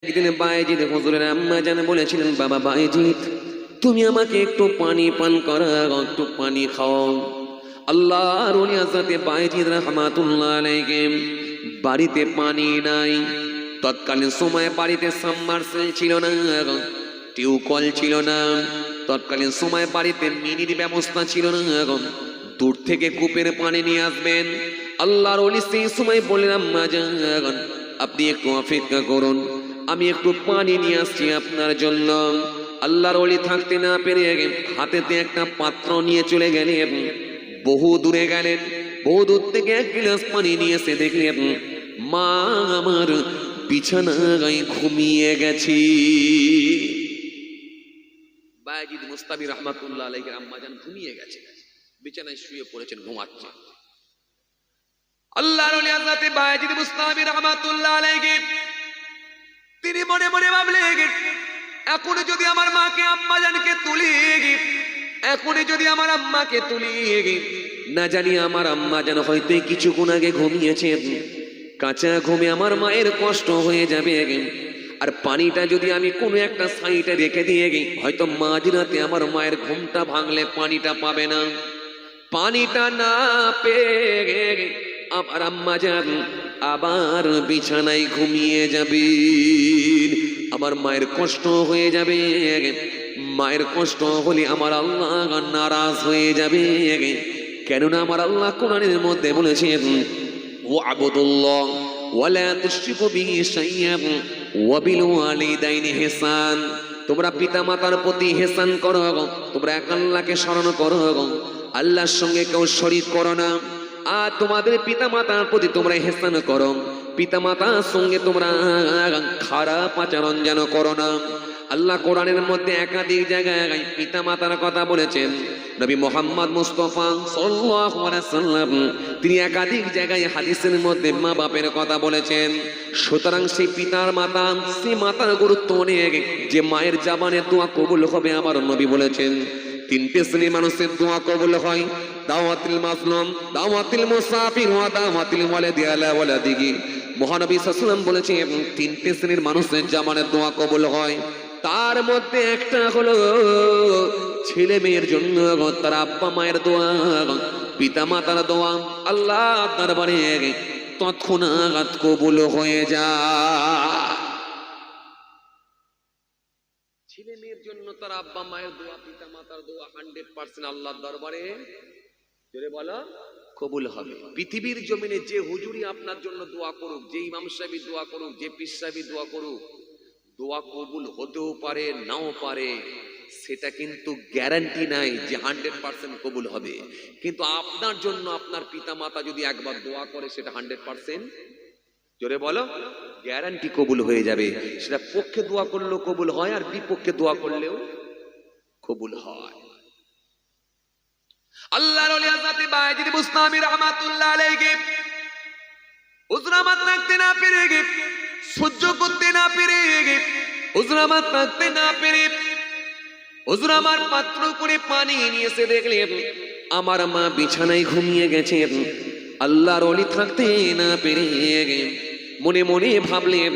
একদিন বায়েজিদ হুজুরের আম্মা জান বলেছিলেন, বাবা বায়েজিদ, তুমি আমাকে একটু পানি পান করাও, একটু পানি খাও। আল্লাহর ওলি হযরত বায়েজিদ রাহমাতুল্লাহ আলাইহি বাড়িতে পানি নাই। তৎকালীন সময়ে বাড়িতে সাবমার্সেল ছিল না, টিউবওয়েল ছিল না। তৎকালীন সময়ে বাড়িতে মিনির ব্যবস্থা ছিল না, দূর থেকে কূপের পানি নিয়ে আসবেন। আল্লাহর ওলি সেই সময় বললেন, আম্মা জান আপনি একটু অপেক্ষা করুন, আমি একটু পানি নিয়ে আসছি আপনার জন্য। আল্লাহর ওলি থাকতে না পেরে হাতেতে একটা পাত্র নিয়ে চলে গেলেন, বহু দূরে গেলেন। বহু দূর থেকে এক গ্লাস পানি নিয়ে এসে দেখলেন মা আমার বিছানায় ঘুমিয়ে গেছি। বায়েজিদ মুস্তাবি রহমাতুল্লাহ আলাইহির আম্মা জান ঘুমিয়ে গেছে, বিছানায় শুয়ে পড়েছেন, ঘুমাচ্ছেন। আল্লাহর ওলি হযরত বায়েজিদ মুস্তাবি রহমাতুল্লাহ আলাইহি তিনি মনে মনে ভাবলেন, এখনই যদি আমার মাকে আম্মা জানকে তুলি, এখনই যদি আমার আম্মাকে তুলি, না জানি আমার আম্মা যেন হয়তো কিছুক্ষণ আগে ঘুমিয়েছেন, কাঁচা ঘুমে আমার মায়ের কষ্ট হয়ে যাবে। আর পানিটা যদি আমি কোনো একটা সাইডে রেখে দিয়ে হয়তো মাঝরাতে আমার মায়ের ঘুমটা ভাঙলে পানিটা পাবে না। পানিটা না পেয়ে আমার আম্মা জান আবার বিছানায় ঘুমিয়ে যাবে, আমার মায়ের কষ্ট হয়ে যাবে। মায়ের কষ্ট হলে আমার আল্লাহ নারাজ হয়ে যাবে। কেননা আমার আল্লাহ কোরআনের মধ্যে বলেছেন, ওয়াবুদুল্লাহ ওয়ালা তুশরিকু বিহি শাইয়্যান ওয়া বিল ওয়ালিদাইনি ইহসান। তোমরা পিতামাতার প্রতি ইহসান করো, তোমরা এক আল্লাহকে স্মরণ করো, আল্লাহর সঙ্গে কেউ শরীক করো না। আর তোমাদের পিতামাতার প্রতি তোমরা ইহসান করো, পিতামাতার সঙ্গে তোমরা খারাপ আচরণ যেন করো না। আল্লাহ কোরআনের মধ্যে একাধিক জায়গায় পিতামাতার কথা বলেছেন। নবী মুহাম্মদ মুস্তাফা সাল্লাল্লাহু আলাইহি ওয়াসাল্লাম তিনি একাধিক জায়গায় হাদিসের মধ্যে মা বাপের কথা বলেছেন। সুতরাং সেই পিতার মাতা, সেই মাতার গুরুত্ব অনেক। যে মায়ের জবানে দোয়া কবুল হবে, আমার নবী বলেছেন তিনটে শ্রেণীর মানুষের দোয়া কবুল হয়, দাওয়াতুল মাজলুম, দাওয়াতুল মুসাফির ওয়া দাওয়াতুল ওয়ালিদি আলা ওয়ালাদিহি। মহানবী সাল্লাল্লাহু আলাইহি ওয়াসাল্লাম বলেছেন তিনটে শ্রেণীর মানুষের জবানে দোয়া কবুল হয়। তার মধ্যে একটা হলো ছেলে মেয়ের জন্য তার আব্বা মায়ের দোয়া, পিতা মাতার দোয়া আল্লাহ দরবারে তৎক্ষণাৎ কবুল হয়ে যায়। ছেলে মেয়ের জন্য তার আব্বা মায়ের দোয়া, পিতা মাতার দোয়া 100% আল্লাহর দরবারে জোরে বলো কবুল হবে। পৃথিবীর জমিনে যে হুজুরি আপনার জন্য দোয়া করুক, যে ইমাম সাহেব দোয়া করুক, যে পীর সাহেব দোয়া করুক, দোয়া কবুল হতেও পারে নাও পারে, সেটা কিন্তু গ্যারান্টি নাই যে 100% কবুল হবে। কিন্তু আপনার জন্য আপনার পিতা মাতা যদি একবার দোয়া করে সেটা 100% জোরে বলো গ্যারান্টি কবুল হয়ে যাবে। সেটা পক্ষে দোয়া করলেও কবুল হয়, আর বিপক্ষে দোয়া করলেও কবুল হয়। আল্লাহর ওলি হযরত বায়েজিদ বুস্তামি রাহমাতুল্লাহ আলাইহি উজরামাত রাখতে না পেরে, সহ্য করতে না পেরে, উজরামাত রাখতে না পেরে উজরামার পাত্র করে পানি নিয়ে এসে দেখলেন আমার মা বিছানায় ঘুমিয়ে গেছেন। আল্লাহর ওলি থাকতে না পেরে মনে মনে ভাবলেন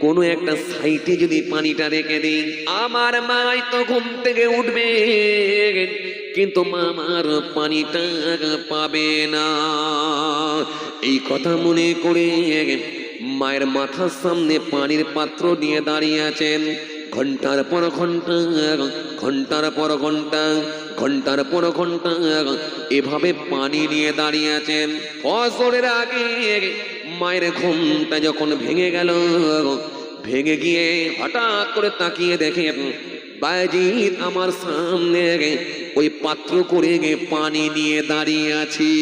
কোনো একটা সাইডে যদি পানিটা রেখে দিই আমার মা তো ঘুম থেকে উঠবে, কিন্তু মা আমার পানিটা পাবে না। এই কথা মনে করে মায়ের মাথার সামনে পানির পাত্র নিয়ে দাঁড়িয়ে আছেন। ঘন্টার পর ঘন্টা, ঘন্টার পর ঘন্টা, ঘন্টার পর ঘন্টা এভাবে পানি নিয়ে দাঁড়িয়ে আছেন। ফজরের আগে মায়ের ঘুমটা যখন ভেঙে গেল, ভেঙে গিয়ে হঠাৎ করে তাকিয়ে দেখেন বায়েজিদ আমার সামনে ওই পাত্র করে পানি নিয়ে দাঁড়িয়ে আছি।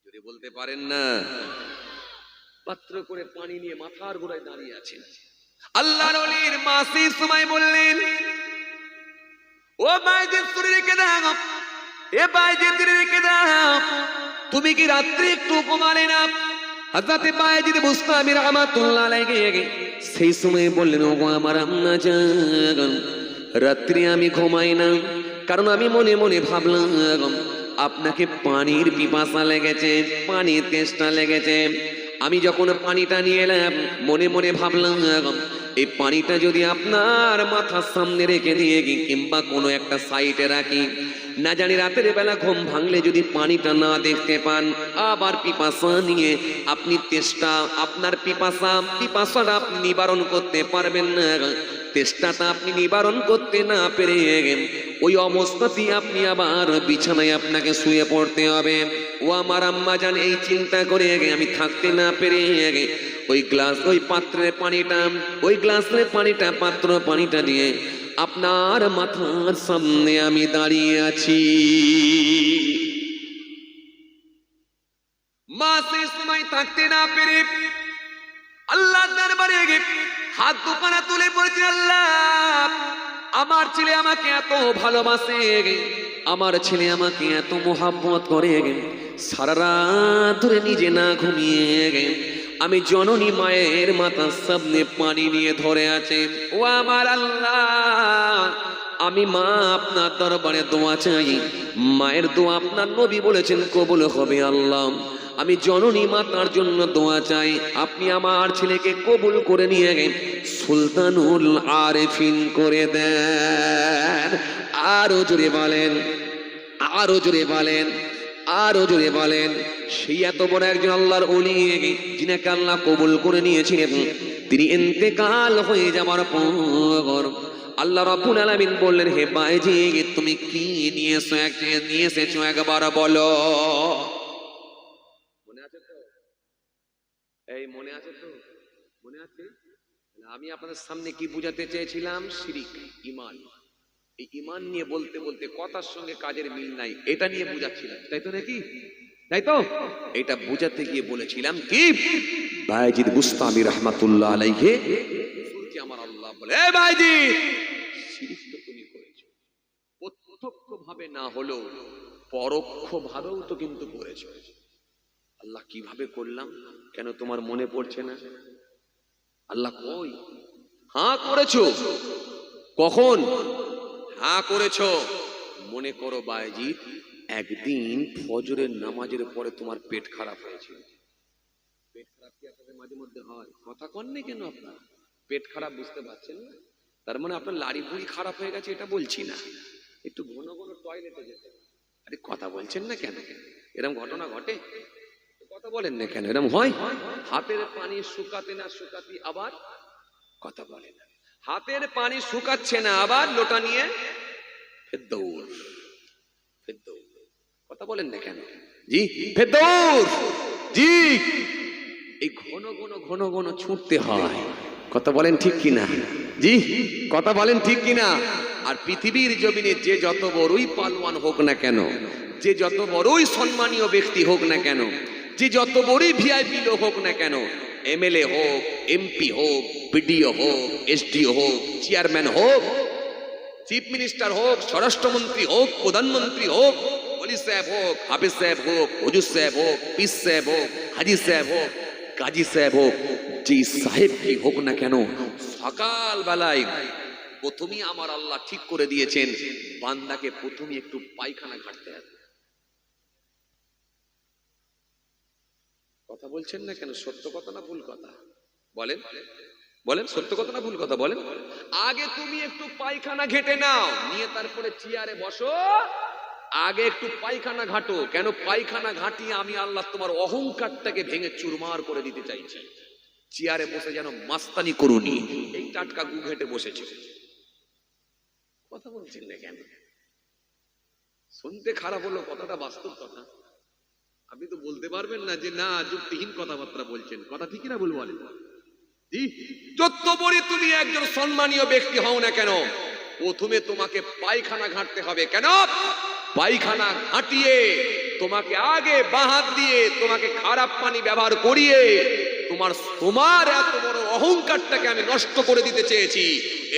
যদি বলতে পারেন না, পাত্র করে পানি নিয়ে মাথার গোড়ায় দাঁড়িয়ে আছেন। আল্লাহর ওলির মা সেই সময় বললেন, ও বায়েজিদ শুনে রেখে দাও, এ বায়েজিদ রেখে দাও, তুমি কি রাত্রি একটু ঘুমালে না? হযরত বায়েজিদ বুস্তামি রাহমাতুল্লাহ আলাইহি সেই সময় বললেন, ওগো আমার আম্মা জান, রাত্রি আমি ঘুমাই না, কারণ আমি মনে মনে ভাবলাম আপনাকে পানির পিপাসা লেগেছে, পানির তেষ্টা লেগেছে। আমি যখন পানিটা নিয়ে এলাম মনে মনে ভাবলাম এই পানিটা যদি আপনার মাথার সামনে রেখে দিয়ে কিংবা কোনো একটা সাইডে রাখি, না জানি রাতের বেলা ঘুম ভাঙলে যদি পানিটা না দেখতে পান, আবার পিপাসা নিয়ে আপনি আপনার পিপাসাটা আপনি নিবারণ করতে পারবেন না, তেষ্টাটা আপনি নিবারণ করতে না পেরে ওই অবস্থাতেই আপনি আবার বিছানায় আপনাকে শুয়ে পড়তে হবে। ও আমার আম্মা জান, এই চিন্তা করে আমি থাকতে না পেরে ওই গ্লাসের পানিটা দিয়ে আপনার মাথার সামনে আমি দাঁড়িয়ে আছি। মা সেই সময় থাকতে না পেরে আল্লাহ দরবারে হাত দুখানা তুলে বলছি, আল্লাহ আমার ছেলে আমাকে এত ভালোবাসে, আমার ছেলে আমাকে এত মোহাব্বত করে, সারা রাত ধরে নিজে না ঘুমিয়ে আমি জননী মায়ের মাথার সামনে পানি নিয়ে ধরে আছে। ও আমার আল্লাহ, আমি মা আপনার দরবারে দোয়া চাই, মায়ের দোয়া আপনার নবী বলেছেন কবুল হবে। আল্লাহ আমি জননী মাতার জন্য দোয়া চাই, আপনি আমার ছেলেকে কবুল করে নিয়ে সুলতানুল আরেফিন করে দেন। আরো জোরে বলেন, আরো জোরে বলেন, আরো জোরে বলেন। সেই এত বড় একজন আল্লাহর ওলি যিনাকে আল্লাহ কবুল করে নিয়েছিলেন, তিনি ইন্তেকাল হয়ে যাওয়ার পর আল্লাহ রাব্বুল আলামিন বললেন, হে বাইজি তুমি কি নিয়ে এসেছো একবার বলো। মনে আছে তো? এই মনে আছে তো? মনে আছে? আমি আপনাদের সামনে কি বুঝাতে চেয়েছিলাম? শিরিক, ঈমান। এই ঈমান নিয়ে বলতে বলতে কথার সঙ্গে কাজের মিল নাই, এটা নিয়ে বুঝাচ্ছিলাম, তাই তো নাকি? তাই তো? এটা বুঝাতে গিয়ে বলেছিলাম কি, বায়েজিদ বুস্তামি রাহমাতুল্লাহ আলাইহি হুজুরকে আমার আল্লাহ বলে, এ বায়েজিদ শিরিক তো তুমি করেছো, প্রত্যক্ষ ভাবে না হলেও পরোক্ষ ভাবেও তো কিন্তু করেছো। আল্লাহ কিভাবে করলাম, কেন তোমার মনে পড়ছে না? আল্লাহ কই? হ্যাঁ করেছো। কখন? হ্যাঁ করেছো। মনে করো বায়েজিদ, একদিন ফজরের নামাজের পরে তোমার পেট খারাপ হয়েছিল। পেট খারাপ কি আপনাদের মাঝে মধ্যে হয়? কথা কননি কেন আপনার? পেট খারাপ বুঝতে পারছেন না? তার মানে আপনার লাড়ি বুড়ি খারাপ হয়ে গেছে এটা বলছি না, একটু ঘন ঘন টয়লেটে যেতে। আরে কথা বলছেন না কেন? এরকম ঘটনা ঘটে? কথা বলেন না কেন? এরকম হয়? হাতের পানি শুকাতে না শুকাতে আবার কথা বলে না, হাতের পানি শুকাচ্ছে না আবার লোটা নিয়ে ফের দৌড়। কথা বলেন না কেন? জি ফের দৌড়। জি এই ঘন ঘন ঘন ঘন ছুটতে হয়। কথা বলেন ঠিক কিনা? জি কথা বলেন ঠিক কিনা? আর পৃথিবীর জমিনে যে যত বড়ই পালোয়ান হোক না কেন, যে যত বড়ই সম্মানীয় ব্যক্তি হোক না কেন, যে যত বড়ই ভিআইপি লোক হোক না কেন, এমএলএ হোক, এমপি হোক, বিডিও হোক, এসডিও হোক, চেয়ারম্যান হোক, চিফ মিনিস্টার হোক, স্বরাষ্ট্রমন্ত্রী হোক, প্রধানমন্ত্রী হোক, ওলি সাহেব হোক, হাফিজ সাহেব হোক, হুজুর সাহেব হোক, পীর সাহেব হোক, হাজি সাহেব হোক, কাজী সাহেব হোক, যে সাহেব কি হোক না কেন, সকাল বেলায় প্রথমেই আমার আল্লাহ ঠিক করে দিয়েছেন বান্দাকে প্রথমে একটু পায়খানা ঘাটতে হবে। কথা বলছেন না কেন? সত্য কথা না ভুল কথা? বলেন বলেন, সত্য কথা না ভুল কথা? বলেন। আগে তুমি একটু পায়খানা ঘেটে নাও, নিয়ে তারপরে চেয়ারে বসো, আগে একটু পায়খানা ঘাটো। কেন? পায়খানা ঘাটিয়ে আমি আল্লাহ তোমার অহংকারটাকে ভেঙে চুরমার করে দিতে চাইছি। চেয়ারে বসে যেন মাস্তানি করুনি, এই টাটকা গু ঘেটে বসেছে। কথা বলছেন না কেন? শুনতে খারাপ হলো, কথাটা বাস্তব কথা। আপনি তো বলতে পারবেন না যে না যুক্তিহীন কথাবার্তা বলছেন। কথা ঠিকই না ভুল বলেন? যত বড় তুমি একজন সম্মানীয় ব্যক্তি হও না কেন, প্রথমে তোমাকে পায়খানা ঘাটতে হবে। কেন? পায়খানা ঘাটিয়ে তোমাকে আগে বাহাত দিয়ে তোমাকে খারাপ পানি ব্যবহার করিয়ে তোমার এত বড় অহংকারটাকে আমি নষ্ট করে দিতে চেয়েছি।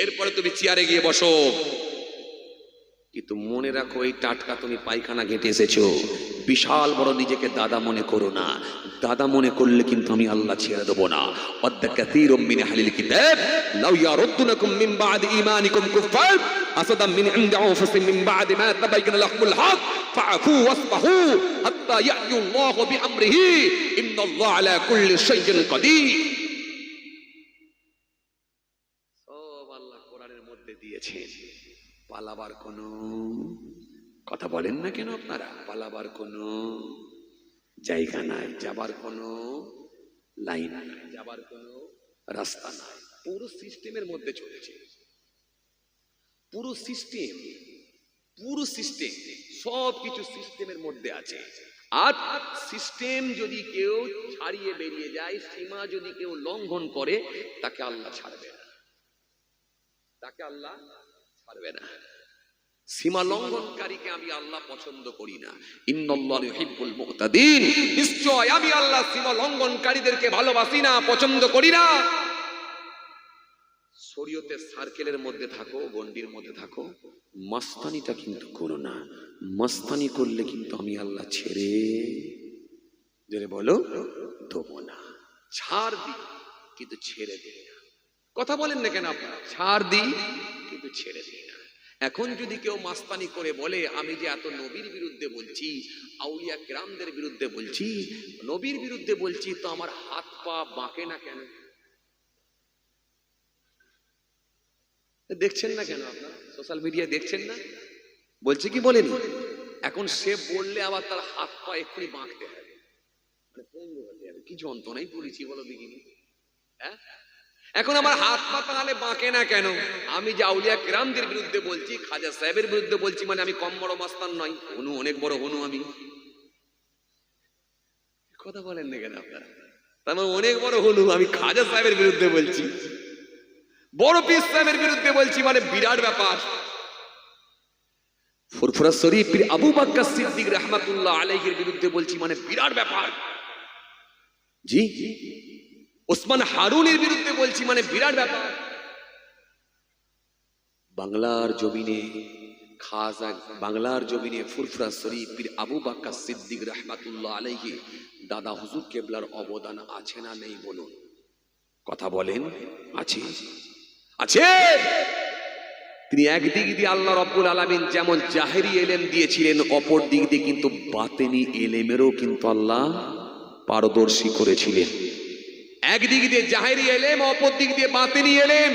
এরপরে তুমি চেয়ারে গিয়ে বসো। কিন্তু মনে রাখো, এই টাটকা তুমি পায়খানা ঘেঁটে এসেছো, বিশাল বড় নিজেকে দাদা মনে করো না। দাদা মনে করলে কিন্তু আমি আল্লাহ ছেড়ে দেবো না। ওয়াদ্দা কাসীরুম মিন আহলিল কিতাব লাউ ইয়ারুদ্দুনাকুম মিন বা'দি ঈমানিকুম কুফফার হাসাদাম মিন ইনদি আনফুসিহিম মিন বা'দি মা তাবাyyana লাহুমুল হক ফাআফু ওয়াসবাহু হাত্তা ইয়া'তিল্লাহু বিআমরিহি ইন্নাল্লাহা আলা কুল্লি শাইইন কাদির। সব আল্লাহ কোরআনের মধ্যে দিয়েছেন। পালাবার কোনো কথা বলেন না কেন আপনারা? পালাবার কোনো জায়গা নাই, যাবার কোনো লাইন নাই, যাবার কোনো রাস্তা নাই। পুরো সিস্টেমের মধ্যে চলেছে, পুরো সিস্টেম সব কিছু সিস্টেমের মধ্যে আছে। আর সিস্টেম যদি কেউ ছাড়িয়ে বেরিয়ে যায়, সীমা যদি কেউ লঙ্ঘন করে, তাকে আল্লাহ ছাড়বে না, তাকে আল্লাহ ছাড়বে না। সীমা লঙ্ঘনকারীকে আমি আল্লাহ পছন্দ করি না। ইন্নাল্লাহু ইউহিব্বুল মুতাদিন, নিশ্চয় আমি আল্লাহ সীমা লঙ্ঘনকারীদেরকে ভালোবাসি না, পছন্দ করি না। শরীয়তের সার্কেলের মধ্যে থাকো, গণ্ডির মধ্যে থাকো, মাস্তানিটা কিন্তু করো না। মাস্তানি করলে কিন্তু আমি আল্লাহ ছেড়ে জোরে বলো দেবো না। ছাড় দিই কিন্তু ছেড়ে দিই না। কথা বলেন না কেন আপনারা? ছাড় দিই কিন্তু ছেড়ে দিই না। এখন যদি কেউ মাস্তানি করে বলে আমি যে এত নবীর বিরুদ্ধে বলছি, আউলিয়া কেরামদের বিরুদ্ধে বলছি, নবীর বিরুদ্ধে বলছি, তো আমার হাত পা বাঁকে না কেন? দেখছেন না কেন আপনারা? সোশ্যাল মিডিয়া দেখছেন না? বলছে কি বলেন? এখন সে বললে আবার তার হাত পা এক্ষুনি বাঁকতে হবে, মানে পঙ্গু হতে হবে। কি যন্ত্রণাই পড়েছি বলো দেখিনি? হ্যাঁ, এখন আমার হাত পা তাহলে বাঁকে না কেন? আমি যে আউলিয়া কেরামদের বিরুদ্ধে বলছি, খাজা সাহেবের বিরুদ্ধে বলছি, মানে আমি কম বড় মাস্তান নয়, হনু অনেক বড় হনু আমি। কথা বলেন না কেন আপনারা? তার মানে অনেক বড় হনু আমি, খাজা সাহেবের বিরুদ্ধে বলছি, বড় পীর সাহেবের বিরুদ্ধে বলছি, মানে বিরাট ব্যাপার। ফুরফুরা শরীফ পীর আবু বকর সিদ্দিক রাহমাতুল্লাহ আলাইহির বিরুদ্ধে বলছি, মানে বিরাট ব্যাপার। জি, ওসমান হারুনের বিরুদ্ধে বলছি, মানে বিরাট ব্যাপার। বাংলার জমিনে খাজা, বাংলার জমিনে ফুরফুরা শরীফ পীর আবু বকর সিদ্দিক রাহমাতুল্লাহ আলাইহি দাদা হুজুর কেবলার অবদান আছে না নেই বলুন? কথা বলেন। আছে, আছে। তিনি একদিক দিয়ে আল্লাহ রাব্বুল আলামিন যেমন জাহেরি এলেম দিয়েছিলেন, অপর দিক দিয়ে কিন্তু বাতেনি এলেমেরও কিন্তু আল্লাহ পারদর্শী করেছিলেন। একদিক দিয়ে জাহেরি এলেম, অপর দিক দিয়ে বাতেনি এলেম।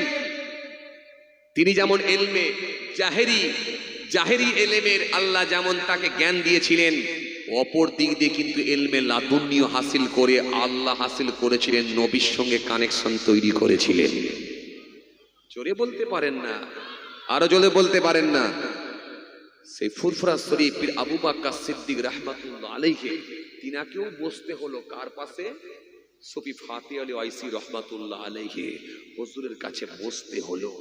তিনি যেমন এলমে জাহেরি এলেমের আল্লাহ যেমন তাকে জ্ঞান দিয়েছিলেন, অপর দিক দিয়ে কিন্তু এলমে লাদুন্নিও হাসিল করে আল্লাহ হাসিল করেছিলেন, নবীর সঙ্গে কানেকশন তৈরি করেছিলেন। জোরে বলতে পারেন না? আরো জোরে বলতে পারেন না? সেই ফুরফুরা শরীফ পীর আবু বকর সিদ্দিক রাহমাতুল্লাহ আলাইহি, তিনাকেও বসতে হলো কার পাশে? সুফি ফাতি আলী ওয়াইসি রাহমাতুল্লাহ আলাইহি হুজুরের কাছে বসতে হলো।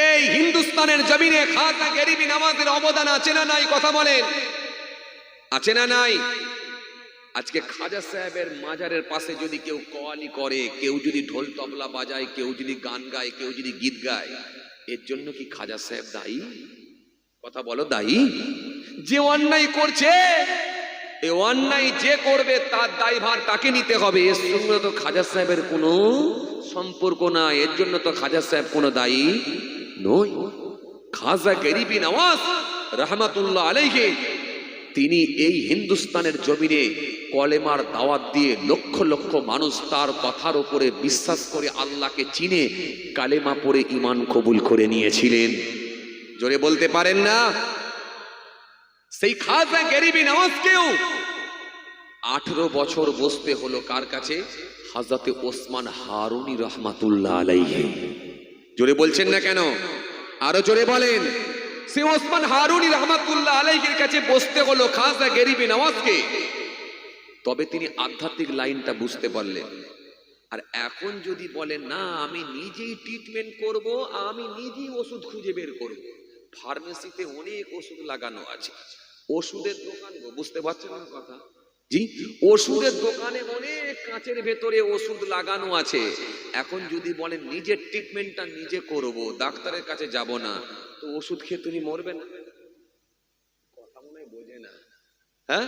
এই হিন্দুস্তানের জমিনে খাজা গরিবি নওয়াজের অবদান আছে না নাই? কথা বলেন, আছে না নাই? আজকে খাজা সাহেবের মাজারের পাশে যদি কেউ কওয়ালি করে, কেউ যদি ঢোল তবলা বাজায়, কেউ যদি গান গায়, কেউ যদি গীত গায়, এর জন্য কি খাজা সাহেব দায়ী? কথা বলো, দায়ী? যে অন্যায় করছে, এই অন্যায় যে করবে তার দায়ভার তাকে নিতে হবে। এর সঙ্গে তো খাজা সাহেবের কোনো সম্পর্ক নাই, এর জন্য তো খাজা সাহেব কোনো দায়ী নয়। খাজা গরিবি নওয়াজ রাহমাতুল্লাহ আলাইহি তিনি এই হিন্দুস্তানের জমিনে কলেমার দাওয়াত দিয়ে লক্ষ লক্ষ মানুষ তার কথার উপরে বিশ্বাস করে আল্লাহকে চিনে কালেমা পড়ে ঈমান কবুল করে নিয়েছিলেন। জোরে বলতে পারেন না? সেই খাজা গরিবি নওয়াজকেও 18 বছর বসতে হলো কার কাছে? হযরতে ওসমান হারুনি রাহমাতুল্লাহ আলাইহি। জোরে বলছেন না কেন? আরো জোরে বলেন। সে ওসমান হারুনি রাহমাতুল্লাহ আলাইহির কাছে বসতে হলো খাজা গরিবি নওয়াজকে, তবে তিনি আধ্যাত্মিক লাইনটা বুঝতে পারলেন। আর এখন যদি বলেন না আমি নিজেই ট্রিটমেন্ট করব, আমি নিজেই ওষুধ খুঁজে বের করব, ফার্মেসিতে অনেক ওষুধ লাগানো আছে, ওষুধের দোকান, বুঝতে পারছেন না কথা? জি, ওষুধের দোকানে অনেক কাঁচের ভেতরে ওষুধ লাগানো আছে। এখন যদি বলেন নিজের ট্রিটমেন্টটা নিজে করব, ডাক্তারের কাছে যাব না, তো ওষুধ খেয়ে তুমি মরবেন? কথা মনে হয় বোঝে না। হ্যাঁ,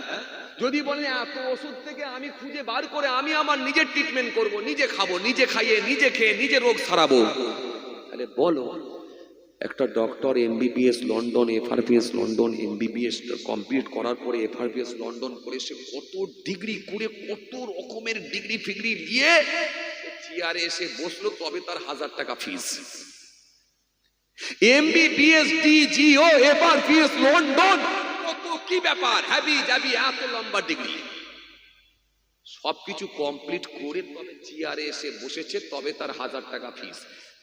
যদি বলেন এত ওষুধ থেকে আমি খুঁজে বার করে আমি আমার নিজের ট্রিটমেন্ট করব, নিজে খাবো, নিজে খাইয়ে নিজে খেয়ে নিজে রোগ সারাবো, তাহলে বলো একটা doctor MBBS London, FRBS London, MBBS complete করার পরে এফআরবিএস লন্ডন করে সে কত ডিগ্রি করে কত রকমের ডিগ্রি ফিগ্রি নিয়ে চেয়ারে এসে বসলো, তবে তার 1000 টাকা ফিস। এমবিবিএস ডিজিও এফআরবিএস লন্ডন, কত কি ব্যাপার, হ্যাভি যাবি এত লম্বা ডিগ্রি, সবকিছু কমপ্লিট করে তবে চেয়ারে এসে বসেছে, তবে তার 1000 টাকা ফিস।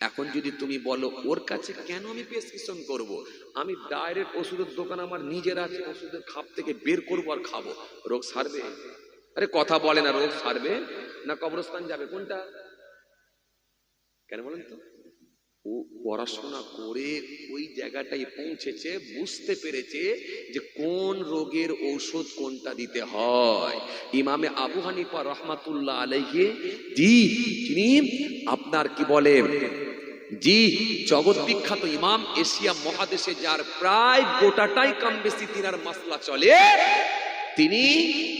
এখন যদি তুমি বলো ওর কাছে কেন আমি প্রেসক্রিপশন করব, আমি ডাইরেক্ট ওষুধের দোকান আমার নিজের আছে, ওষুধের খাপ থেকে বের করবো আর খাবো, রোগ সারবে? আরে কথা বলে না, রোগ সারবে না কবরস্থান যাবে, কোনটা? কেন বলেন তো? ও পড়াশোনা করে ওই জায়গাটায় পৌঁছেছে, বুঝতে পেরেছে যে কোন রোগের ঔষধ কোনটা দিতে হয়। ইমামে আবু হানিফা রহমাতুল্লাহ আলাইহি জি, তিনি আপনার কি বলে জি জগৎ বিখ্যাত ইমাম, এশিয়া মহাদেশে যার প্রায় গোটাটাই কম বেশি তিনার মাসলা চলে, তিনি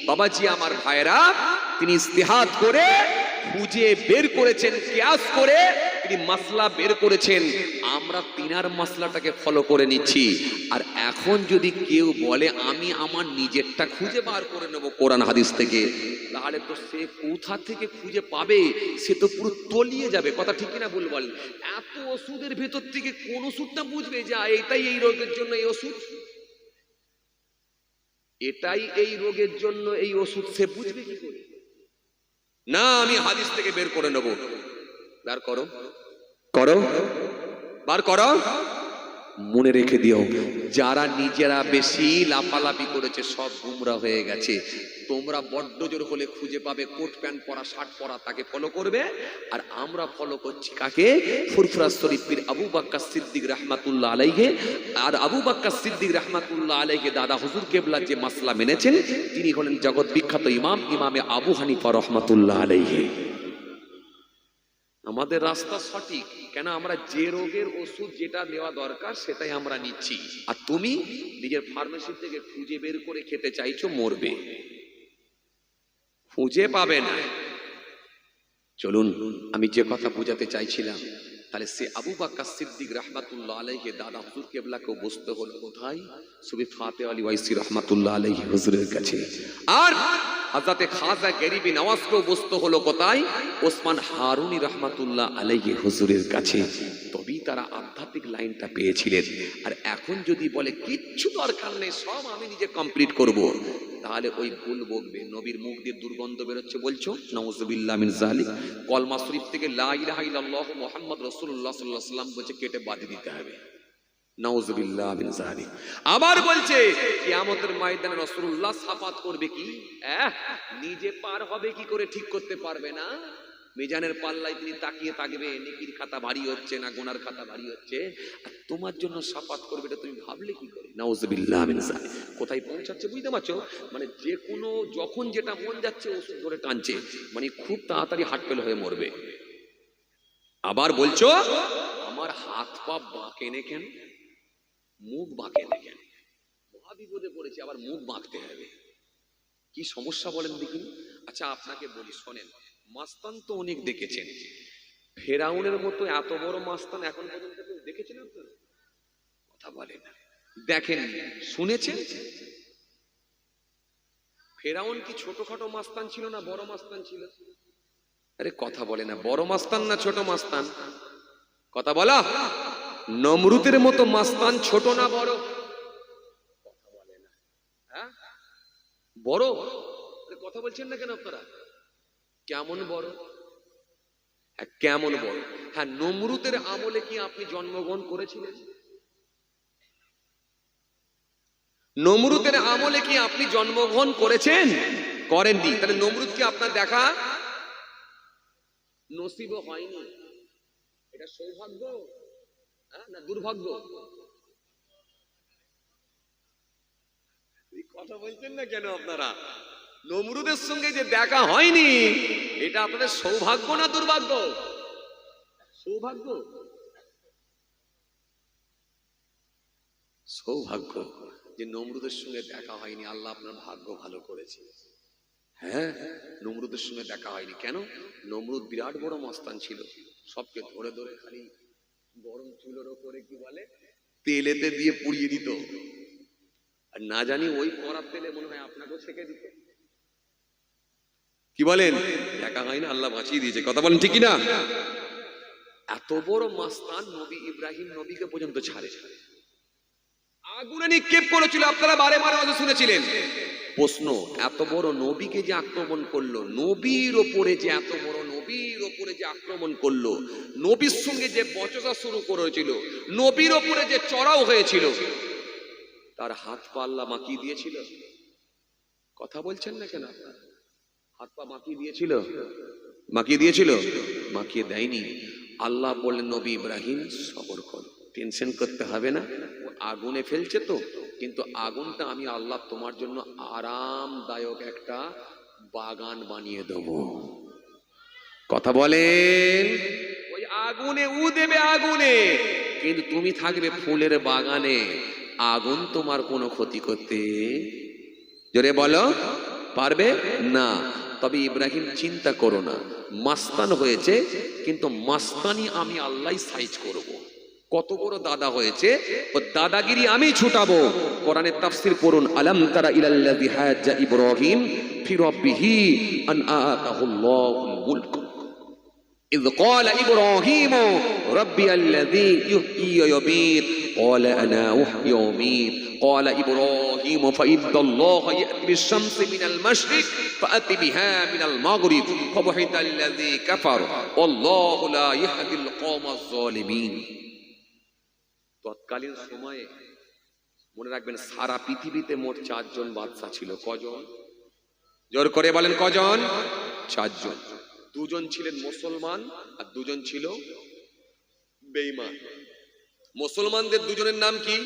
বাবাজি আমার ভাইরা, তিনি ইস্তিহাদ করে খুঁজে বের করেছেন, কিয়াস করে তিনি মাসলা বের করেছেন, আমরা তিনার মাসলাটাকে ফলো করে নিচ্ছি। আর এখন যদি কেউ বলে আমি আমার নিজেরটা খুঁজে বার করে নেব কোরআন হাদিস থেকে, তাহলে তো সে কোথা থেকে খুঁজে পাবে? সে তো পুরো তলিয়ে যাবে। কথা ঠিক কিনা ভুল বলেন? এত ওষুধের ভেতর থেকে কোন ওষুধটা বুঝবে যে এটাই এই রোগের জন্য এই ওষুধ, এটাই এই রোগের জন্য এই ওষুধ, সে বুঝবে কি করে? না, আমি হাদিস থেকে বের করে নেব। বার করো, করো, বার করো। মনে রেখে দিও, যারা নিজেরা বেশি লাফালাফি করেছে সব গুমরা হয়ে গেছে। তোমরা বড্ড জোর হলে খুঁজে পাবে কোট প্যান্ট পরা, শার্ট পরা, তাকে ফলো করবে। আর আমরা ফলো করছি কাকে? ফুরফুরা শরীফের আবু বকর সিদ্দিক রাহমাতুল্লাহ আলাইহি। আর আবু বকর সিদ্দিক রাহমাতুল্লাহ আলাইহি দাদা হুজুর কেবলা যে মাসলা মেনেছেন, তিনি হলেন জগৎ বিখ্যাত ইমাম, ইমামে আবু হানিফা রহমাতুল্লাহ আলাইহি। আমাদের রাস্তা সঠিক, কেন আমরা যে রোগের ওষুধ যেটা দেওয়া দরকার সেটাই আমরা নিচ্ছি। আর তুমি নিজের ফার্মেসি থেকে খুঁজে বের করে খেতে চাইছো, মরবে, খুঁজে পাবে না। চলুন, আমি যে কথা বোঝাতে চাইছিলাম, তাহলে সে আবু বকর সিদ্দিক রাহমাতুল্লাহ আলাইহি দাদা হুজুর কেবলাকে বসতে হলো কোথায়? সুফি ফাতে আলী ওয়াইসি রাহমাতুল্লাহ আলাইহি হুজুরের কাছে। আর হযরতে খাজা গরিবি নওয়াজকেও বসতে হলো কোথায়? ওসমান হারুনি রাহমাতুল্লাহ আলাইহি হুজুরের কাছে। তবেই তারা আধ্যাত্মিক লাইনটা পেয়েছিলেন। আর এখন যদি বলে কিচ্ছু দরকার নেই, সব আমি নিজে কমপ্লিট করব, তাহলে ওই ভুল বকবে। নবীর মুখ দিয়ে দুর্গন্ধ বেরোচ্ছে বলছো, নাউযুবিল্লাহ মিন যালিক। কলমা শরীফ থেকে লা ইলাহা ইল্লাল্লাহু মুহাম্মদ রাসূলুল্লাহ সাল্লাল্লাহু আলাইহি ওয়াসাল্লাম বলছে কেটে বাদ দিতে হবে, নাউযুবিল্লাহ মিন যালিক। আবার বলছে কিয়ামতের ময়দানে রাসূলুল্লাহ শাফাত করবে কি? নিজে পার হবে কি করে ঠিক করতে পারবে না। মিজানের পাল্লায় তিনি তাকিয়ে থাকবে, নেকির খাতা ভারী হচ্ছে না গুনার খাতা ভারী হচ্ছে, আর তোমার জন্য শাফাত করবে, এটা তুমি ভাবলে কি করে? নাউযুবিল্লাহ মিন যালিক। কোথায় পৌঁছাচ্ছে বুঝতে পারছো? মানে যে কোনো যখন যেটা মন যাচ্ছে ওষুধ ধরে টানছে, মানে খুব তাড়াতাড়ি হার্ট ফেল হয়ে মরবে। আবার বলছো আমার হাত পা বাঁকে নে কেন, মুখ বাঁকে নে কেন? মহাবিপদে পড়েছে, আবার মুখ বাঁকতে হবে, কি সমস্যা বলেন দেখি। আচ্ছা আপনাকে বলি, শোনেন, মাস্তান তো অনেক দেখেছেন, ফেরাউনের মতো এত বড় মাস্তান এখন পর্যন্ত কেউ দেখেছেন আপনারা? কথা বলেন, দেখেন, শুনেছেন? ফেরাউন কি ছোটখাটো মাস্তান ছিল না বড় মাস্তান ছিল? আরে কথা বলে না, বড় মাস্তান না ছোট মাস্তান? কথা বলা। নমরুদের মতো মাস্তান ছোট না বড়? কথা বলে না, হ্যাঁ বড়। কথা বলছেন না কেন আপনারা? কেমন বড়? হ্যাঁ কেমন বড়? হ্যাঁ, নমরুদের আমলে কি আপনি জন্মগ্রহণ করেছিলেন? নমরুদের আমলে কি আপনি জন্মগ্রহণ করেছেন? করেননি। তাহলে নমরুদ কি আপনার দেখা নসিব হয়নি? এটা সৌভাগ্য না দুর্ভাগ্য? কথা বলছেন না কেন আপনারা? নমরুদের সঙ্গে যে দেখা হয়নি, এটা আপনাদের সৌভাগ্য না দুর্ভাগ্য? সৌভাগ্য, সৌভাগ্য যে নমরুদের সঙ্গে দেখা হয়নি। আল্লাহ আপনার ভাগ্য ভালো করেছে। হ্যাঁ, নমরুদের সঙ্গে দেখা হয়নি কেন? নমরুদ বিরাট বড় মস্তান ছিল, সবকে ধরে ধরে খালি গরম চুলোর ওপরে কি বলে তেলেতে দিয়ে পুড়িয়ে দিত, আর না জানি ওই কড়ার তেলে মনে হয় আপনাকেও ছেঁকে দিত। কি বলেন? একা হয় না, আল্লাহ বাঁচিয়ে দিয়েছে। কথা বলেন ঠিক না? এত বড় মাস্তান নবী ইব্রাহিম নবীকে পর্যন্ত ছাড়ে আগুনে নিক্ষেপ করেছিল, আপনারা বারে বারে হয়তো শুনেছিলেন। প্রশ্ন, এত বড় নবীকে যে আক্রমণ করলো, নবীর ওপরে যে এত বড় নবীর ওপরে যে আক্রমণ করলো, নবীর সঙ্গে যে বচসা শুরু করেছিল, নবীর ওপরে যে চড়াও হয়েছিল, তার হাত পা আল্লাহ মাখিয়ে দিয়েছিল? কথা বলছেন না কেন আপনারা? হাত পা মাখিয়ে দিয়েছিল? মাখিয়ে দিয়েছিল? মাখিয়ে দেয়নি। আল্লাহ বললেন নবী ইব্রাহিম সবর কর, টেনশন করতে হবে না। ও আগুনে ফেলছে তো, কিন্তু আগুনটা আমি আল্লাহ তোমার জন্য আরামদায়ক একটা বাগান বানিয়ে দেব। কথা বলেন? ওই আগুনে উ দেবে আগুনে, কিন্তু তুমি থাকবে ফুলের বাগানে। আগুন তোমার কোনো ক্ষতি করতে, জোরে বলো, পারবে না। তবে ইব্রাহিম চিন্তা করো না, মাস্তান হয়েছে, কিন্তু মাস্তানি আমি আল্লাহ সাইজ করব। কত বড় দাদা হয়েছে, ও দাদাগিরি আমি ছুটাবো। কোরআনের তাফসীর পড়ুন, আলাম তারা ইলাল্লাযী হাজ্জা ইব্রাহিম ফি রাব্বিহি আন আতাহুল্লাহুল মুলক إذ قال إبراهيم ربي الذي يحيي ويميت قال أنا أحيي وأميت قال إبراهيم فإن الله يأتي بالشمس من المشرق فأت بها من المغرب فبهت الذي كفر والله لا يهدي القوم الظالمين। তৎকালীন সময়ে মনে রাখবেন, সারা পৃথিবীতে মোট 4 জন বাদশা ছিল। কজন? জোর করে বলেন কজন? 4 জন। 2 জন ছিলেন মুসলমান আর 2 জন ছিল বেঈমান। মুসলমানদের 2 জনের নাম কি?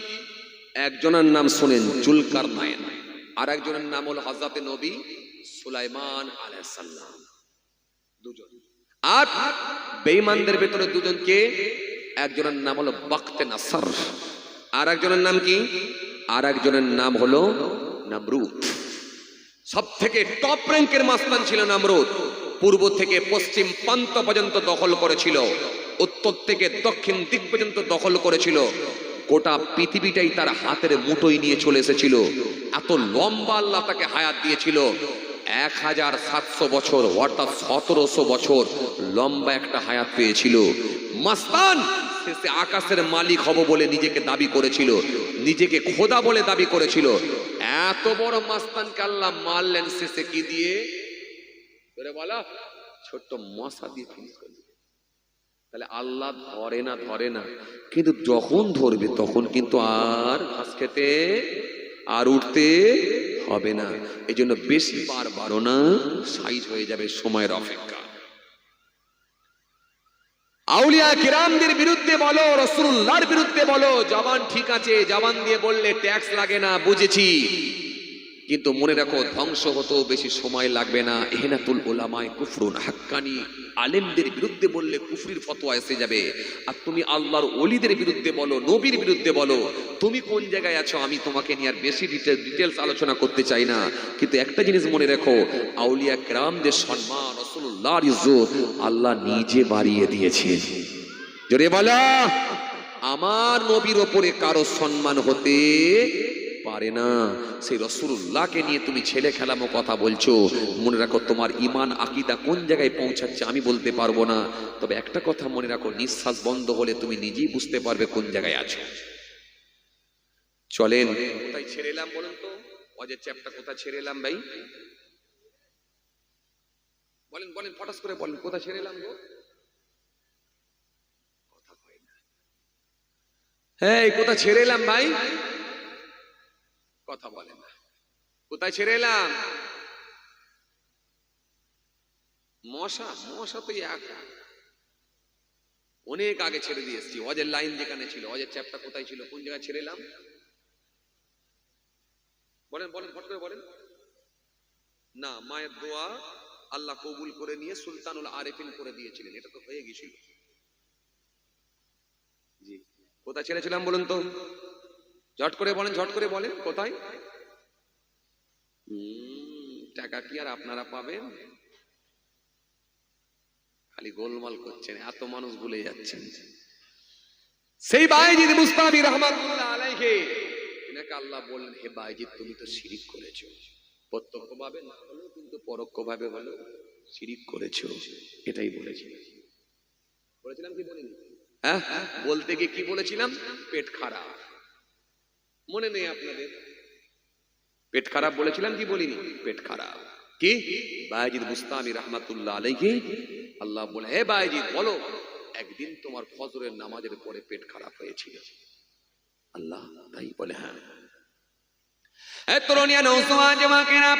একজনের নাম শুনেন জুলকারনাইন, আর একজনের নাম হলো হযরতে নবী সুলাইমান আলাইহিস সালাম। 2 জন। আর বেঈমানদের ভিতরে 2 জনকে, একজনের নাম হলো বাখতে নাসর, আর একজনের নাম কি? আর একজনের নাম হলো নমরুদ। সব থেকে টপ র্যাঙ্কের মাস্তান ছিল নমরুদ। পূর্ব থেকে পশ্চিম প্রান্ত পর্যন্ত দখল করেছিল, উত্তর থেকে দক্ষিণ দিক পর্যন্ত দখল করেছিল। গোটা পৃথিবীটাই তার হাতের মুঠোয় নিয়ে চলে এসেছিল। এত লম্বা আল্লাহ তাকে হায়াত দিয়েছিল, 1700 বছর, অর্থাৎ 1700 বছর লম্বা একটা হায়াত পেয়েছিল। মাস্তান শেষে আকাশের মালিক হব বলে নিজেকে দাবি করেছিল, নিজেকে খোদা বলে দাবি করেছিল। এত বড় মাস্তানকে আল্লাহ মারলেন শেষে কি দিয়ে? বলা, ছোট্ট মশা দিয়ে ফিনিশ করে। তাহলে আল্লাহ ধরে না, কিন্তু যখন ধরবে তখন কিন্তু আর ঘাস খেতে আর উঠতে হবে না। এই জন্য বেশি বার বারো না, সাইজ হয়ে যাবে সময়ের অপেক্ষা। আউলিয়া কিরামদের বিরুদ্ধে বলো, রাসূলুল্লাহর বিরুদ্ধে বলো, জবান ঠিক আছে, জবান দিয়ে বললে ট্যাক্স লাগে না, বুঝেছি, কিন্তু মনে রাখো ধ্বংস হতেও বেশি সময় লাগবে না। ইহনাতুল উলামায়ে কুফরুন, হাক্কানি আলেমদের বিরুদ্ধে বললে কুফরির ফতোয়া এসে যাবে। আর তুমি আল্লাহর ওলিদের বিরুদ্ধে বলো, নবীর বিরুদ্ধে বলো, তুমি কোন জায়গায় আছো আমি তোমাকে নিয়ে আর বেশি ডিটেলস আলোচনা করতে চাই না। কিন্তু একটা জিনিস মনে রাখো, আউলিয়া কিরামদের সম্মান, রাসূলুল্লাহর ইজ্জত আল্লাহ নিজে বাড়িয়ে দিয়েছেন। জোরে বলো, আমার নবীর ওপরে কারো সম্মান হতে পারে না। সেই রাসূলুল্লাহকে নিয়ে তুমি ছেলে খেলামো কথা বলছো। মনে রাখো তোমার ঈমান আকীদা কোন জায়গায় পৌঁছাচ্ছে আমি বলতে পারবো না, তবে একটা কথা মনে রাখো, নিঃশ্বাস বন্ধ হলে তুমি নিজেই বুঝতে পারবে কোন জায়গায় আছো। চলেন, কোথায় ছেড়ে এলাম বলেন তো? অজের চ্যাপ্টার কোথায় ছেড়ে এলাম ভাই? বলেন বলেন, ফটাস করে বলেন, কোথায় ছেড়ে এলাম গো? কথা হয় না। হ্যাঁ, কোথায় ছেড়ে এলাম ভাই? কথা বলে না। কোথায় ছেড়ে এলাম? মশা তো অনেক আগে ছেড়ে দিয়ে এসেছি। অজের লাইন যেখানে ছিল, অজের চ্যাপ্টার কোথায় ছিল, কোন জায়গায় ছেড়ে এলাম বলেন বলেন, ফট করে বলেন না। মায়ের দোয়া আল্লাহ কবুল করে নিয়ে সুলতানুল আরেফিন করে দিয়েছিলেন, এটা তো হয়ে গেছিল। জি, কোথায় ছেড়েছিলাম বলুন তো? ঝট করে বলেন, ঝট করে বলেন, কোথায়? টাকা কি আর আপনারা পাবেন? খালি গোলমাল করছেন, এত মানুষ ভুলে যাচ্ছেন। সেই বাইজিদ বুস্তামি রহমাতুল্লাহ আলাইহি, এনাকে আল্লাহ বললেন, হে বাইজিদ তুমি তো শিরিক করেছো, প্রত্যক্ষভাবে না হলেও কিন্তু পরোক্ষভাবে হলেও শিরিক করেছো। এটাই বলেছিলাম কি বলিনি? হ্যাঁ, বলতে গিয়ে কি বলেছিলাম? পেট খারাপ, মনে নেই আপনাদের? পেট খারাপ বলেছিলাম কি বলিনি? পেট খারাপ। কি বাইজিদ বুস্তামি রহমাতুল্লাহ আলাইহি আল্লাহ বলে, হে বাইজিদ বলো, একদিন তোমার ফজরের নামাজের পরে পেট খারাপ হয়েছিল। আল্লাহ তাই বলে, হ্যাঁ। এ তরুণিয়া নৌজওয়ান কেনা,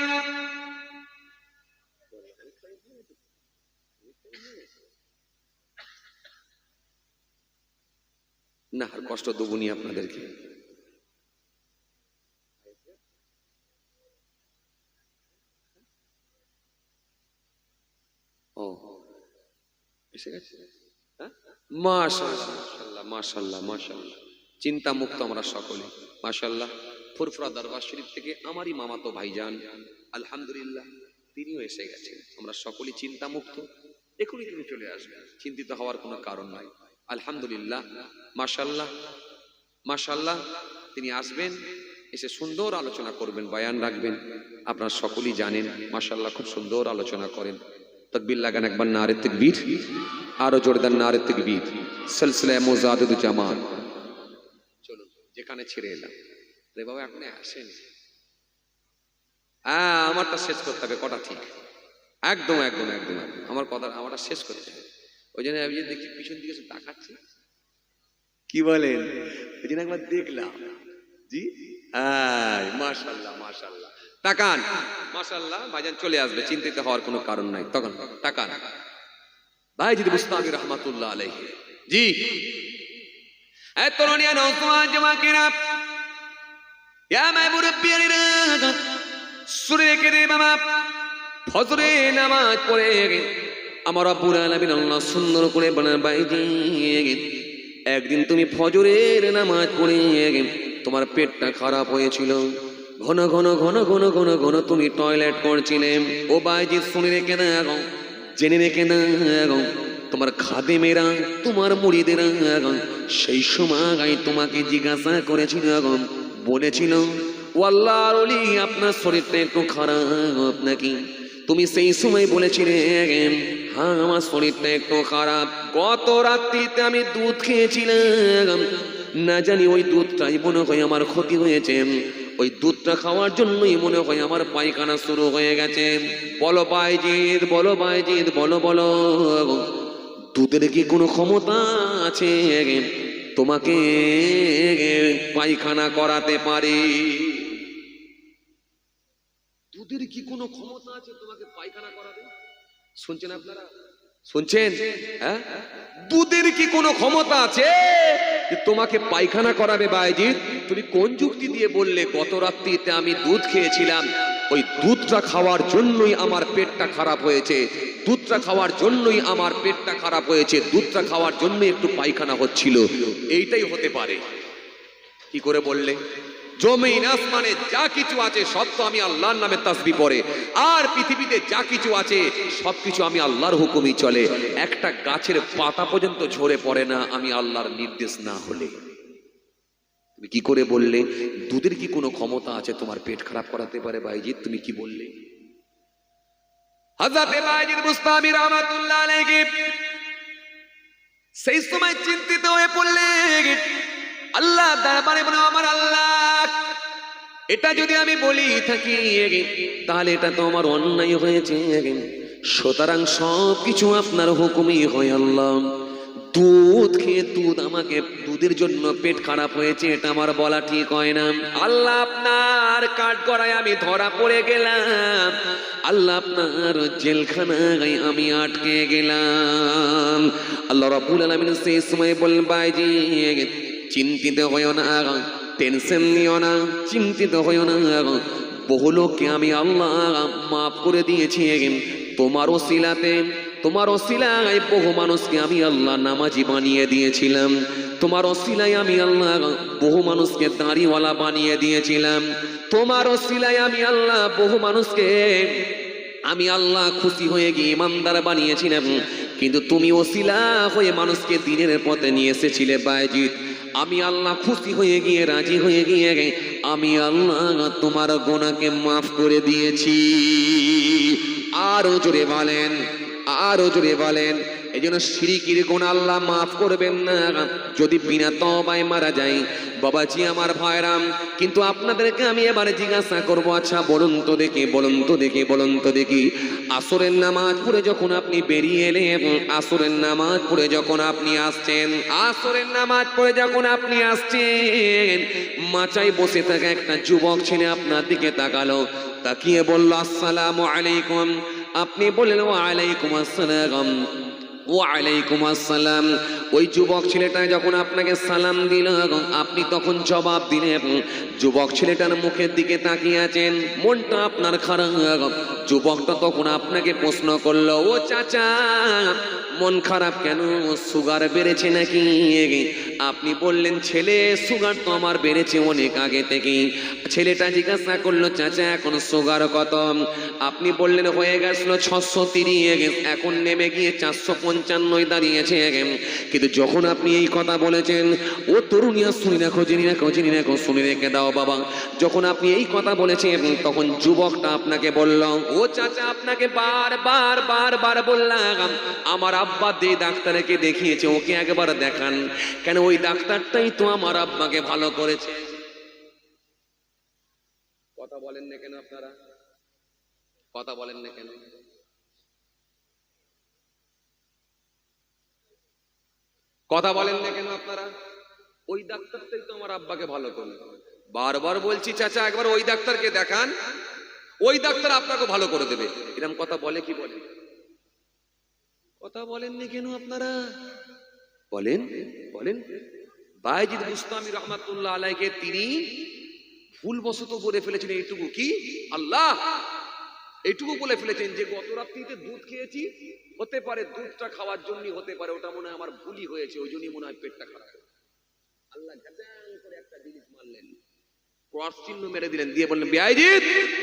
না আর কষ্ট দেবনি আপনাদেরকে। ও এসে গেছে, মাশাআল্লাহ মাশাআল্লাহ মাশাআল্লাহ মাশাআল্লাহ। চিন্তা মুক্ত আমরা সকলে, মাশাআল্লাহ। ফুরফুরা দরবার শরীফ থেকে আমারই মামাতো ভাইজান আলহামদুলিল্লাহ তিনিও এসে গেছেন। আমরা সকলেই চিন্তা মুক্ত, এখনই তিনি চলে আসবেন, চিন্তিত হওয়ার কোনো কারণ নাই। আলহামদুলিল্লাহ, মাশাআল্লাহ মাশাআল্লাহ। তিনি আসবেন, এসে সুন্দর আলোচনা করবেন, বয়ান রাখবেন। আপনারা সকলেই জানেন মাশাআল্লাহ খুব সুন্দর আলোচনা করেন। তাকবীর লাগান একবার, নারে তাকবীর, আরো জোরদার নারে তাকবীর। সিলসিলায়ে মুজাদ্দিদ জামাত। চলুন, যেখানে ছেড়ে এলাম, রে বাবা এখনো আসেন। আমারটা শেষ করতে হবে, কটা ঠিক? একদম একদম একদম একদম আমার কথা, আমারটা শেষ করতে হবে। ওই জন্য আমি যে দেখছি পিছন দিকে সে তাকাচ্ছে, কি বলেন? ওই জন্য একবার দেখলাম। জি মাশাআল্লাহ মাশাআল্লাহ। তাকান, মাশাআল্লাহ ভাইজান চলে আসবে, চিন্তিত হওয়ার কোনো কারণ নাই। তখন তাকান, বাইজিদ বুস্তামি রহমাতুল্লাহ আলাইহি। জি এ তরুণিয়া নৌজওয়ান কেনা, ইয়া মুরব্বিয়ানিরা শুনে রেখে দে বাবা, ফজরে নামাজ পড়ে আমার রব্বুল আলামিন আল্লাহ সুন্দর করে বলেন, বাইজিদ একদিন তুমি ফজরের নামাজ পড়ে তোমার পেটটা খারাপ হয়েছিল, ঘন ঘন ঘন ঘন ঘন ঘন তুমি টয়লেট করছিলে। ও বাইজিদ শুনে রেখে দাও, জেনে রেখে দাও, তোমার খাদেমেরা, তোমার মুরিদেরা সেই সময় তোমাকে জিজ্ঞাসা করেছিল, বলেছিল ও আল্লাহর ওলি আপনার শরীরটা একটু খারাপ নাকি? তুমি সেই সময় বলেছিলে, হ্যাঁ আমার শরীরটা একটু খারাপ, গত রাত্রিতে আমি দুধ খেয়েছিলাম, না জানি ওই দুধটাই মনে হয় আমার ক্ষতি হয়েছে, ওই দুধটা খাওয়ার জন্যই মনে হয় আমার পায়খানা শুরু হয়ে গেছে। বলো বাইজিদ, বলো বাইজিদ, বলো বলো, দুধের কি কোনো ক্ষমতা আছে তোমাকে পায়খানা করাতে পারে? দুধের কি কোনো ক্ষমতা আছে তোমাকে পায়খানা করাবে? শুনছেন আপনারা? শুনছেন? হ্যাঁ, দুধের কি কোনো ক্ষমতা আছে যে তোমাকে পায়খানা করাবে? বাইজিদ তুমি কোন যুক্তি দিয়ে বললে গত রাত্রিতে আমি দুধ খেয়েছিলাম, ওই দুধটা খাওয়ার জন্যই আমার পেটটা খারাপ হয়েছে, দুধটা খাওয়ার জন্যই আমার পেটটা খারাপ হয়েছে, দুধটা খাওয়ার জন্যই একটু পায়খানা হচ্ছিল, এইটাই হতে পারে? কি করে বললে? জমিন আসমানে যা কিছু আছে সব তো আমি আল্লাহর নামে তাসবিহ পড়ে, আর পৃথিবীতে যা কিছু আছে সবকিছু আমি আল্লাহর হুকুমই চলে। একটা গাছের পাতা পর্যন্ত ঝরে পড়ে না আমি আল্লাহর নির্দেশ না হলে। তুমি কি করে বললে দুধের কি কোনো ক্ষমতা আছে তোমার পেট খারাপ করাতে পারে? বাইজিদ তুমি কি বললে? হযরত বাইজিদ বুস্তামি রহমাতুল্লাহ আলাইহি সেই সময় চিন্তিত হয়ে পড়লেন, আল্লাহ দরবারে বলে, আমার আল্লাহ এটা যদি আমি বলি থাকি তাহলে এটা তো আমার অন্যায় হয়েছে, সুতরাং সব কিছু আপনার হুকুমই হয় আল্লাহ। দুধ খেয়ে আমাকে দুধের জন্য পেট খারাপ হয়েছে এটা আমার বলা ঠিক হয় না। আল্লাহ আপনার কাঠগড়ায় আমি ধরা পড়ে গেলাম, আল্লাহ আপনার জেলখানায় আমি আটকে গেলাম। আল্লাহ রাব্বুল আলামিন সেই সময় বললেন, বাইজিদ চিন্তিত হইও না, টেনশন নিও না, চিন্তিত হইও না, বহু লোককে আমি আল্লাহ মাফ করে দিয়েছি, তোমার ওসিলাতে, তোমার ওসিলায় বহু মানুষকে আমি আল্লাহ নামাজি বানিয়ে দিয়েছিলাম, তোমার ওসিলায় আমি আল্লাহ বহু মানুষকে দাড়িওয়ালা বানিয়ে দিয়েছিলাম, তোমার ওসিলায় আমি আল্লাহ বহু মানুষকে আমি আল্লাহ খুশি হয়ে গিয়ে ইমানদার বানিয়েছিলাম। কিন্তু তুমি ওসিলা হয়ে মানুষকে দিনের পথে নিয়ে এসেছিলে বায়জিৎ। আমি আল্লাহ খুশি হয়ে গিয়ে রাজি হয়ে গিয়ে আমি আল্লাহ তোমার গুনাহকে মাফ করে দিয়েছি। আরো জোরে বলেন, আরো জোরে বলেন। এই জন্য শিরকির গুনাহ আল্লাহ মাফ করবেন না যদি বিনা তওবায় মারা যায়। বাবাজি আমার ভাইরাম, কিন্তু আপনাদেরকে আমি এবারে জিজ্ঞাসা করব, আচ্ছা বলুন তো দেখি, বলুন তো দেখি, বলুন তো দেখি, আসরের নামাজ পড়ে যখন আপনি বেরিয়ে এলেন, আসরের নামাজ পড়ে যখন আপনি আসছেন, আসরের নামাজ পড়ে যখন আপনি আসছেন, মাচায় বসে থাকা একটা যুবক ছেলে আপনার দিকে তাকালো, তাকিয়ে বলল আসসালামু আলাইকুম। আপনি বললেন ওয়া আলাইকুম আসসালাম, ওয়ালাইকুম আসসালাম। ওই যুবক ছেলেটা যখন আপনাকে সালাম দিল, আপনি তখন জবাব দিলেন। যুবক ছেলেটার মুখের দিকে তাকিয়ে আছেন, মনটা আপনার খারাপ। যুবকটা তখন আপনাকে প্রশ্ন করলো, ও চাচা মন খারাপ কেন, সুগার বেড়েছে নাকি? আপনি বললেন, ছেলে সুগার তো আমার বেড়েছে অনেক আগে থেকেই। ছেলেটা জিজ্ঞাসা করলো, চাচা এখন সুগার কত? আপনি বললেন হয়ে গেছিল 630, এখন নেমে গিয়ে 455 দাঁড়িয়েছে। কিন্তু যখন আপনি এই কথা বলেছেন, ও তরুণিয়া শুনি রাখো, জেনে রাখো, জেনে রাখো, শুনে রেখে দাও বাবা, যখন আপনি এই কথা বলেছেন তখন যুবকটা আপনাকে বলল, ও চাচা আপনাকে বারবার বারবার বললাম আমার আব্বা যে ডাক্তারকে দেখিয়েছে ওকে একবার দেখান, কেন ওই ডাক্তারটাই তো আমার আব্বাকে ভালো করেছে। কথা বলেন না কেন আপনারা? কথা বলেন না কেন? কথা বলেন না কেন আপনারা? ওই ডাক্তারটাই তো আমার আব্বাকে ভালো করলো। বারবার বলছি চাচা একবার ওই ডাক্তারকে দেখান, ওই ডাক্তার আপনাকে ভালো করে দেবে। এরকম কথা বলে কি বলে? কথা বলেন না কেন আপনারা? বলেন বলেন। বায়জিদ বুস্তামি রহমাতুল্লাহ আলাইকে তিনি ভুলবশত বলে ফেলেছেন এইটুকু, কি আল্লাহ এইটুকু বলে ফেলেছেন যে গত রাত্রিতে দুধ খেয়েছি, হতে পারে দুধটা খাওয়ার জন্য হতে পারে, ওটা মনে হয় আমার ভুলই হয়েছে, ওই জন্যই মনে হয় পেটটা খারাপ। আল্লাহ ঝাঁঝাং করে একটা জিনিস মারলেন, ক্রস চিহ্ন মেরে দিলেন, দিয়ে বললেন, বায়জিদ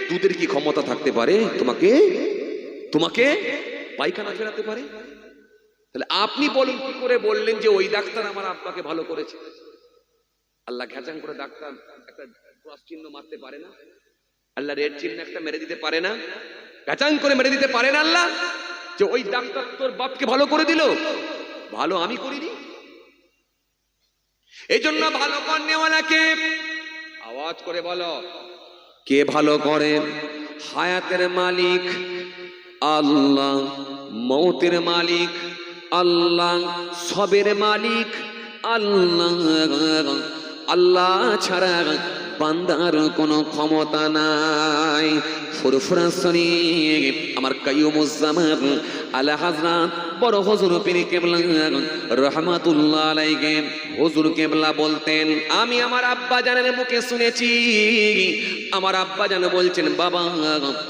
দুধের কি ক্ষমতা থাকতে পারে তোমাকে তোমাকে পায়খানা ফেরাতে পারে? তাহলে আপনি বলুন কি করে বললেন যে ওই ডাক্তার আমার আব্বাকে ভালো করেছে? আল্লাহ ঘ্যাচাং করে ডাক্তার একটা ক্রস চিহ্ন মারতে পারে না? আল্লাহ রেড চিহ্ন একটা মেরে দিতে পারে না? ঘ্যাচাং করে মেরে দিতে পারে না আল্লাহ যে ওই ডাক্তার তোর বাপকে ভালো করে দিল? ভালো আমি করিনি। এই জন্য ভালো করেওয়ালাকে আওয়াজ করে বলো, কে ভালো করে? হায়াতের মালিক আল্লাহ, মৌতের মালিক আল্লাহ, সবের মালিক আল্লাহ। আল্লাহ ছাড়া বান্দার কোনো ক্ষমতা নাই। ফুরফুরা শরীফ আমার কাইয়ুমুজ্জামান আলা হযরত বড় হুজুর পীর কেবলা রাহমাতুল্লাহ আলাইহি হুজুর কেবলা বলতেন, আমি আমার আব্বা জানের মুখে শুনেছি, আমার আব্বা জান বলছেন, বাবা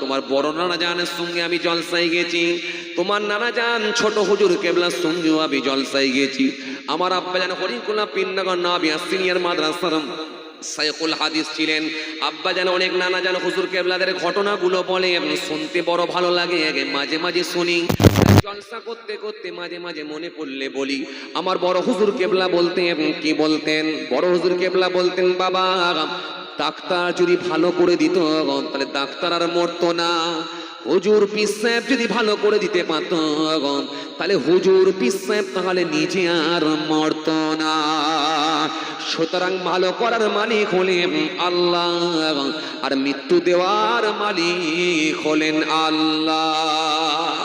তোমার বড় নানা জানের সঙ্গে আমি জলসায় গেছি, তোমার নানা জান ছোট হুজুর কেবলার সঙ্গেও আমি জলসায় গেছি। আমার আব্বা জান হরিকুলা পীরনগর নাবিয়া সিনিয়র মাদ্রাসার শাইখুল হাদিস ছিলেন। আব্বা জান অনেক নানা জান হুজুর কেবলাদের ঘটনাগুলো বলে, শুনতে বড় ভালো লাগে, মাঝে মাঝে শুনি, জলসা করতে করতে মাঝে মাঝে মনে পড়লে বলি। আমার বড় হুজুর কেবলা বলতেন, কি বলতেন? বড় হুজুর কেবলা বলতেন, বাবা ডাক্তার যদি ভালো করে দিত তাহলে ডাক্তার আর মরতো না, হুজুর পীর সাহেব যদি ভালো করে দিতে পারত তাহলে হুজুর পীর সাহেব তাহলে নিজে আর মরত না। সুতরাং ভালো করার মালিক হলেন আল্লাহ, আর মৃত্যু দেওয়ার মালিক হলেন আল্লাহ।